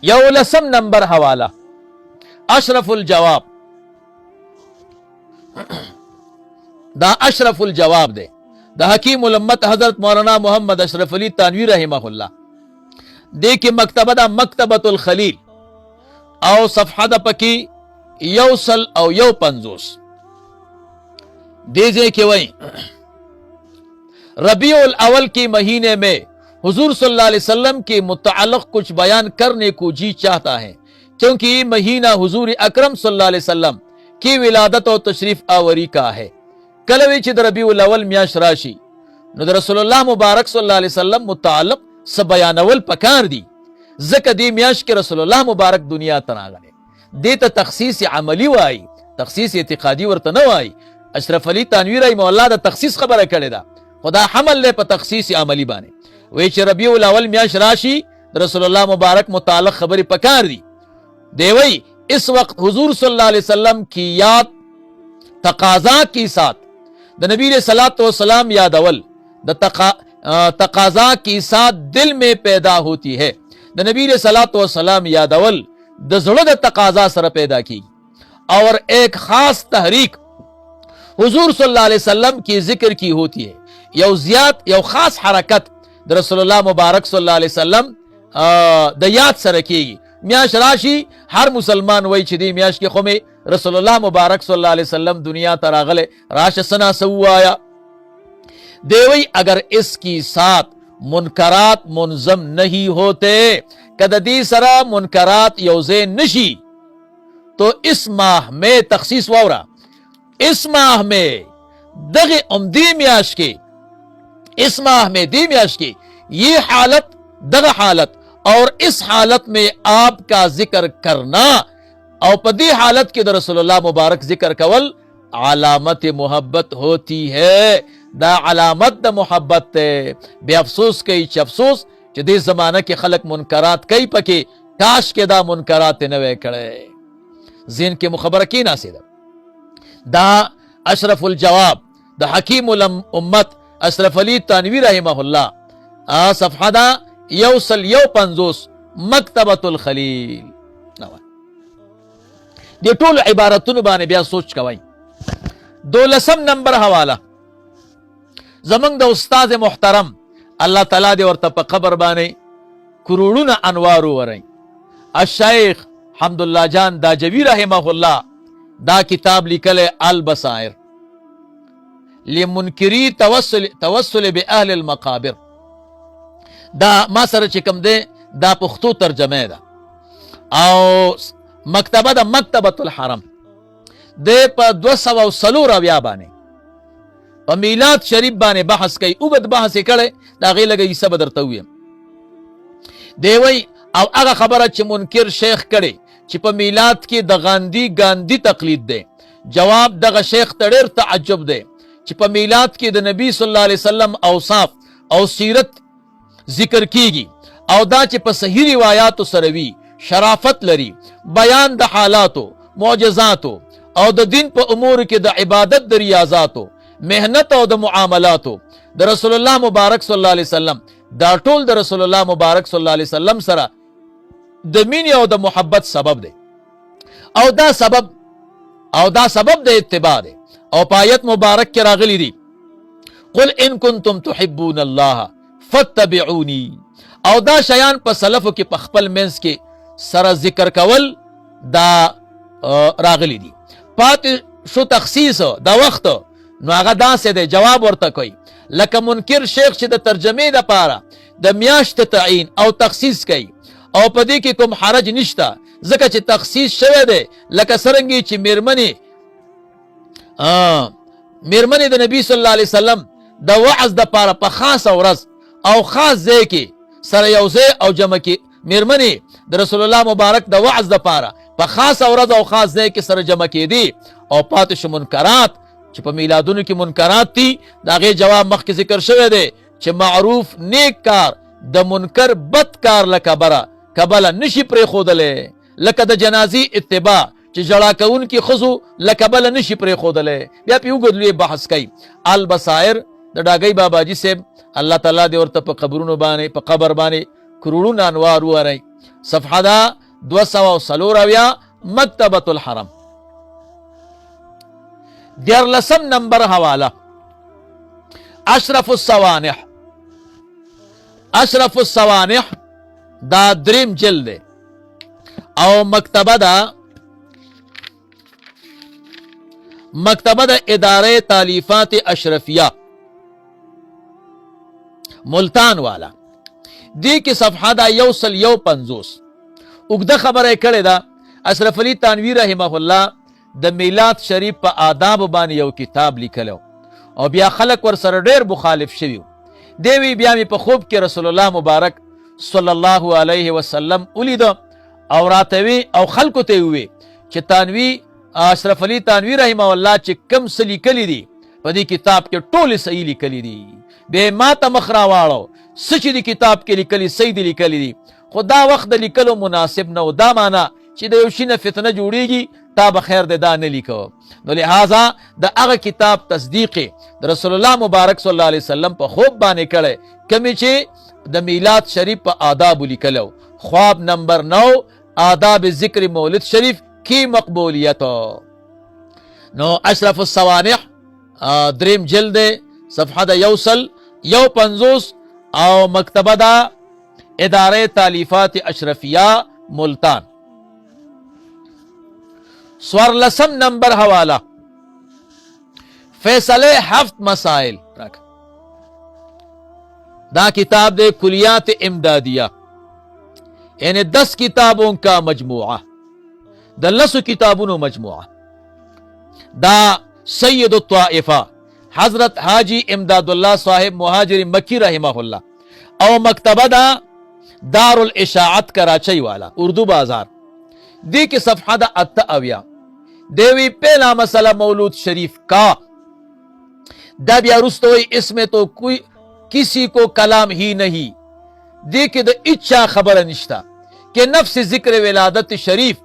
यौलसम नंबर हवाला अशरफुल जवाब दा अशरफुल जवाब दे द हकीम उल उम्मत हजरत मौलाना मोहम्मद अशरफ अली तानवी रहमहुल्लाह देखिए मकतबा दा मकतबतुल खलील औ सफहा दा पकी यौसल औ यौ पंजोस देजे के वही रबीउल अव्वल के महीने में हुजूर सल्लल्लाहु अलैहि वसल्लम के मुताल्लिक़ कुछ बयान करने को जी चाहता है, क्योंकि ये महीना हुजूर अकरम सल्लल्लाहु अलैहि वसल्लम की विलादत और तशरीफ आवरी का है। कल विच रबीउल अव्वल म्याश राशि नो रसूलुल्लाह मुबारक सल्लल्लाहु अलैहि वसल्लम मुताल्लिक़ सब बयानवल पकार दी ज़क दी म्याश के रसूलुल्लाह मुबारक दुनिया तनागने देता तखसीस अमली वाई तखसीस इतिकादी वर्त न वाई। अशरफ अली तानवी रहमहुल्लाह दा तखसीस खबर करे दा खुदा हमल ले प तखसीस अमली बाने वेच रबीउल अव्वल म्याश राशि रसूलुल्लाह मुबारक मुताल्लिक़ खबर पकार दी देवई इस वक्त हुजूर सल्लल्लाहु अलैहि वसल्लम की याद तकाजा के साथ द नबी सल्लल्लाहु अलैहि वसल्लम याद अवल द तकाजा के साथ दिल में पैदा होती है। द नबी सल्लल्लाहु अलैहि वसल्लम याद अवल द ज़ुड़ द तकाजा सर पैदा की और एक खास तहरीक हुजूर सल्लल्लाहु अलैहि वसल्लम की जिक्र की होती है। यौ ज़ियात यौ खास हरकत द रसूलुल्लाह मुबारक सल्लल्लाहु अलैहि वसल्लम द याद सर की म्याश राशि हर मुसलमान वही छिदी म्याश के खुमे रसूलुल्लाह मुबारक सल्लल्लाहु अलैहि वसल्लम दुनिया तरागले राश सना सवाया देवई अगर इसकी साथ मुनकरात मुनजम नहीं होते कददी सरा मुनकरात यौजे नशी तो इस माह में तखसीस वावरा इस माह में दगे उमदी म्याश के इस माह में दी म्याश की ये हालत दग हालत और इस हालत में आपका जिक्र करना और पदी हालत के रसूलुल्लाह मुबारक जिक्र कवल अलामत मोहब्बत होती है। दा अलामत द मोहब्बत बेअफसोस कई अफसोस जदे जमाना के खलक मुनकरात कई पके काश के दा मुनकरात नवे कड़े जिन के मुखबर की ना सीधा दा अशरफुल जवाब द हकीम उल उम्मत अशरफ अली तानवी रहमहुल्लाह सफहादा यौसल यौ पंजोस मकतबतुल खलील दे टोल इबारतुन बाने बिया सोच कवाई 12 नंबर हवाला जमंग द उस्ताद मुहतरम अल्लाह तआला दे और तप खबर बाने करोड़ों अनवार वरई अशेख हम्दुल्लाह जान दाजवी रहमहुल्लाह दा किताब लिखल अल बसायर लिमुनकिरी तवस्सुल बि अहल अल मकाबिर दा मा सर चिकम दे दा पुख्तो तर्जमे दा और मकतबा दा मकतबतुल हरम दे पर 200 रव्या बाने और मीलाद शरीफ बाने बहस कई उबद बहस करे दागे लगे सब दरतुए देवई अब अगा खबर च मुनकिर शेख करे चिप मीलाद की द गांधी तकलीद दे जवाब दग शेख तड़ेर तअज्जुब दे चिप मीलाद की द नबी सल्लल्लाहु अलैहि वसल्लम औसाफ और सीरत जिक्र कीगी और दा चिप सही रिवायात सरवी शराफत लरी बयान द हालातो मौजज़ातो और द दिन पर उमूर के द इबादत द रियाजातो मेहनत और द मुआमलातो द रसूलुल्लाह मुबारक सल्लल्लाहु अलैहि वसल्लम दा टोल द रसूलुल्लाह मुबारक सल्लल्लाहु अलैहि वसल्लम सरा द मीन और द मोहब्बत सबब दे और दा सबब दे इत्तिबा दे और पायत मुबारक के रागली दी कुल इन कुंतुम तुहिब्बून अल्लाह फत्तबिऊनी और दा शयान पर सलफ के पखपल मेंस के सरा जिक्र कवल दा रागली दी पात शो तखसीस दा वक्त नागा दा से दे जवाब और कोई लक मुनकिर शेख से द तर्जमे द पारा द म्याश तईन और तखसीस कई और पदी की कुम हरज निश्ता जका च तखसीस शवे दे लक सरंगी च मिरमनी द नबी सल्लल्लाहु अलैहि वसल्लम द वअज द पारा प खास औरस और खास जे के सर यौजे और जम की मिरमनी द रसूलुल्लाह मुबारक द वअज द पारा प खास औरस और खास जे के सर जम की दी और पातिश मुनकरात च प मिलादुन की मुनकरात थी दागे जवाब मख के जिक्र शवे दे च मारूफ नेक कार द मुनकर बदकार लकबरा कबला निशी प्रे खोदले लकद जनाजी इत्तिबा च जड़ा कउन की खुजू लकबला निशी प्रे खोदले या पी उगदले बहस कई अल बसायर द डागई बाबा जी से अल्लाह ताला दे और तप कबरुन बाने प कबर बाने करोड़ों अनवार वरई صفحه دا 240 مکتبۃ الحرم. 14 نمبر حوالہ اشرف السوانح. اشرف السوانح دا دریم جلد ہے او مکتبہ دا ادارے تالیفات اشرفیہ ملتان والا. دی کی صفحہ دا 150. اگدہ خبر کړه دا اشرف علی تانوی رحمه الله د میلاد شریف په آداب باندې یو کتاب لیکلو او بیا خلق ور سره ډیر مخالف شوی. دیوی بیا می په خوب کې رسول الله مبارک صلی الله علیه وسلم ولید او راتوی او خلکو ته وی چې تانوی اشرف علی تانوی رحمه الله چې کم سلی کلی دی په دې کتاب کې ټول صحیح لیکلی دي. به ما ته مخرا واړو سچ دی کتاب کې لیکلی صحیح دی لیکلی دي. خدا وخت د لیکلو مناسب نه و. دا معنا چې د یو شي نه فتنه جوړیږي تا به خیر د دا نه لیکو. نو لہذا د هغه کتاب تصدیق د رسول الله مبارک صلی الله علیه وسلم په خوب باندې کړي کمی چې د میلاد شریف په آداب لیکلو. خواب نمبر 9 آداب ذکر مولد شریف کی مقبولیت. نو اشرف السوانح دریم جلد صفحه دا 150 او مکتبه دا ادارے تالیفات اشرفیہ ملتان. 14 نمبر حوالہ فیصلے 7 مسائل. دا کتاب دے کلیات امدادیہ یعنی 10 کتابوں کا مجموعہ دا 10 کتابوں مجموعہ. دا سید الطائفہ حضرت حاجی امداد اللہ صاحب مہاجر مکی رحمہ اللہ او مکتبہ دا دار الاشاعت کراچی والا اردو بازار. دی کی صفحہ دا 78. دیوی پہلا مسئلہ مولود شریف کا. دا بیا رستوئی اس میں تو کوئی کسی کو کلام ہی نہیں. دی کی دا اچھا خبر نشتا کہ نفس ذکر ولادت شریف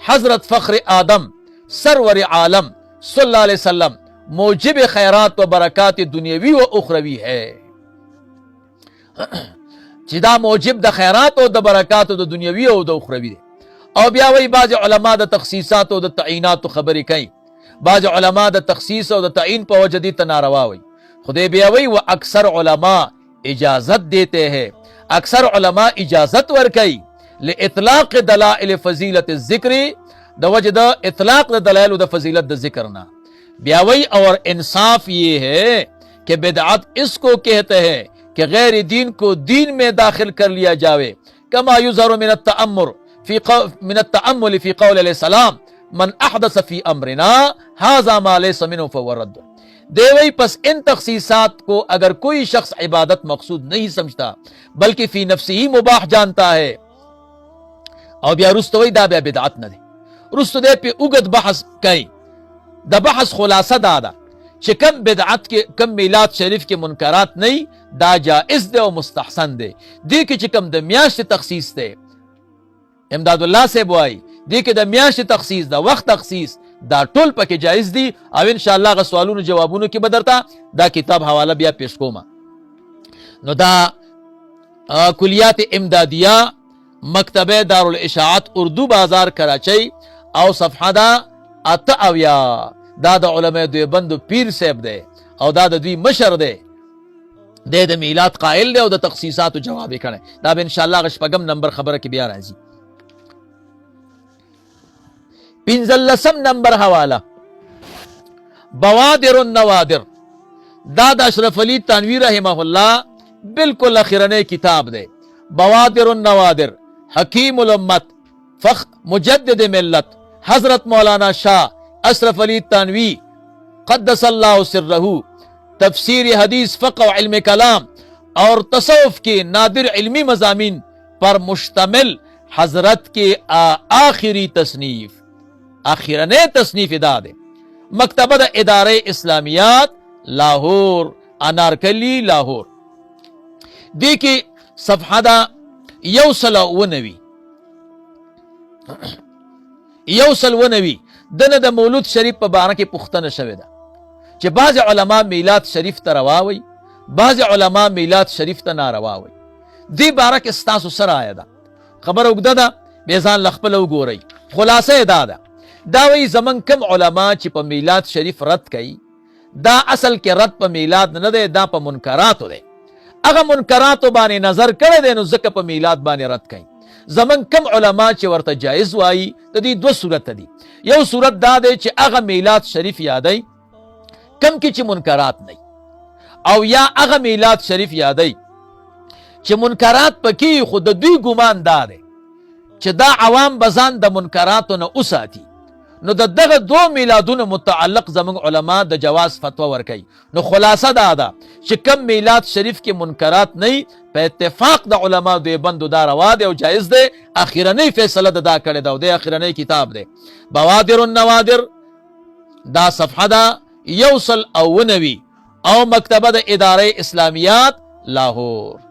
حضرت فخر آدم سرور عالم صلی اللہ علیہ وسلم موجب خیرات و برکات دنیاوی و اخروی ہے. چې دا موجب د خیرات او د برکات د دنیوي او د اخروی دی. او بیا وی بعض علما د تخصیصات او د تعینات خبرې کوي. بعض علما د تخصیص او د تعین په وجه دي تناروا وي. خدای بیا وی و اکثر علما اجازت دیتے ہیں. اکثر علما اجازت ورکي لاطلاق دلائل فضیلت الذکر د وجه د اطلاق د دلائل د فضیلت د ذکر نہ. بیا وی اور انصاف یہ ہے کہ بدعت اس کو کہتے ہیں کہ غیر دین کو دین میں داخل کر لیا جاوے. کما یظہر من التأمل فی قول علیہ السلام من احدث فی امرنا ھذا ما لیس منہ فہو رد. دیوئی پس ان تخصیصات کو اگر کوئی شخص عبادت مقصود نہیں سمجھتا بلکہ فی نفسی ہی مباح جانتا ہے اور بیا رستوئی دا بیا بدعت نہ دے. رستو دے پہ اگد بحث کئی. دا بحث خلاصہ دادا کہ کم بدعت کے کم میلاد شریف کے منکرات نہیں دا جائز دے و مستحسن دے. دی کہ کم دا میاشت تخصیص دے امداد اللہ سے بوائی دی کہ دا میاشت تخصیص دا وقت تخصیص دا ټول پکې جائز دی. او انشاءاللہ غ سوالونو جوابونو کې بدرتا دا کتاب حوالہ بیا پیش کوما. نو دا کلیات امدادیہ مکتبہ دار الاشاعت اردو بازار کراچی او صفحہ دا 78. دا دا علماء دیوبند پیر صاحب دے او دا دوی مشر دے دے دا میلاد قائل دے او دا تخصیصات و جوابی کرنے. دا با انشاءاللہ غشپگم نمبر خبر کی بیا رازی. 15 نمبر حوالہ بوادر النوادر. دا دا اشرف علی تانوی رحمہ اللہ بالکل اخیرنے کتاب دے. بوادر النوادر حکیم الامت مجدد ملت حضرت مولانا شاہ اشرف علی تانوی قدس اللہ سرہ تفسیر حدیث فقہ و علم کلام اور تصوف کے نادر علمی مضامین پر مشتمل حضرت کے آخری تصنیف آخرنے تصنیف داد. مکتبہ ادارے اسلامیات لاہور انارکلی لاہور. دیکھیں صفحہ دا 190 دنه د مولود شریف په باره کې پوښتنه شوې ده چې بعض علما میلاد شریف ته روا وي بعض علما میلاد شریف ته ناروا وي. دې باره کې ستاسو سره آیا ده خبر اوږده ده بیا ځان له خپله وګورئ. خلاصه یې دا ده، دا وایي زمونږ کم علما چې په میلاد شریف رد کوي، دا اصل کې رد په میلاد نه دی، دا په منکراتو دی. هغه منکراتو باندې نظر کړی دی نو ځکه په میلاد باندې رد کوي. زمونږ کم علما چې ورته جایز وایي د دې دوه صورت دي. یو صورت دا دی چې هغه میلاد شریف یادوي کم کې چې منکرات نه، او یا هغه میلاد شریف یادوي چې منکرات پکې، خو د دوی ګمان دا دی چې دا عوام بزان د منکراتو نه وساتي. نو د دغه دو میلادونو متعلق زمونږ علما د جواز فتوا ورکوي. نو خلاصه دا ده چې کم میلاد شریف کې منکرات نه، په اتفاق د علما دیوبندو دا روا دی او جایز دی. اخیرنۍ فیصله دا کړې ده او د اخیرنۍ کتاب دی بوادر النوادر، دا صفحه ده 190 او مکتبه د اداره اسلامیات لاهور.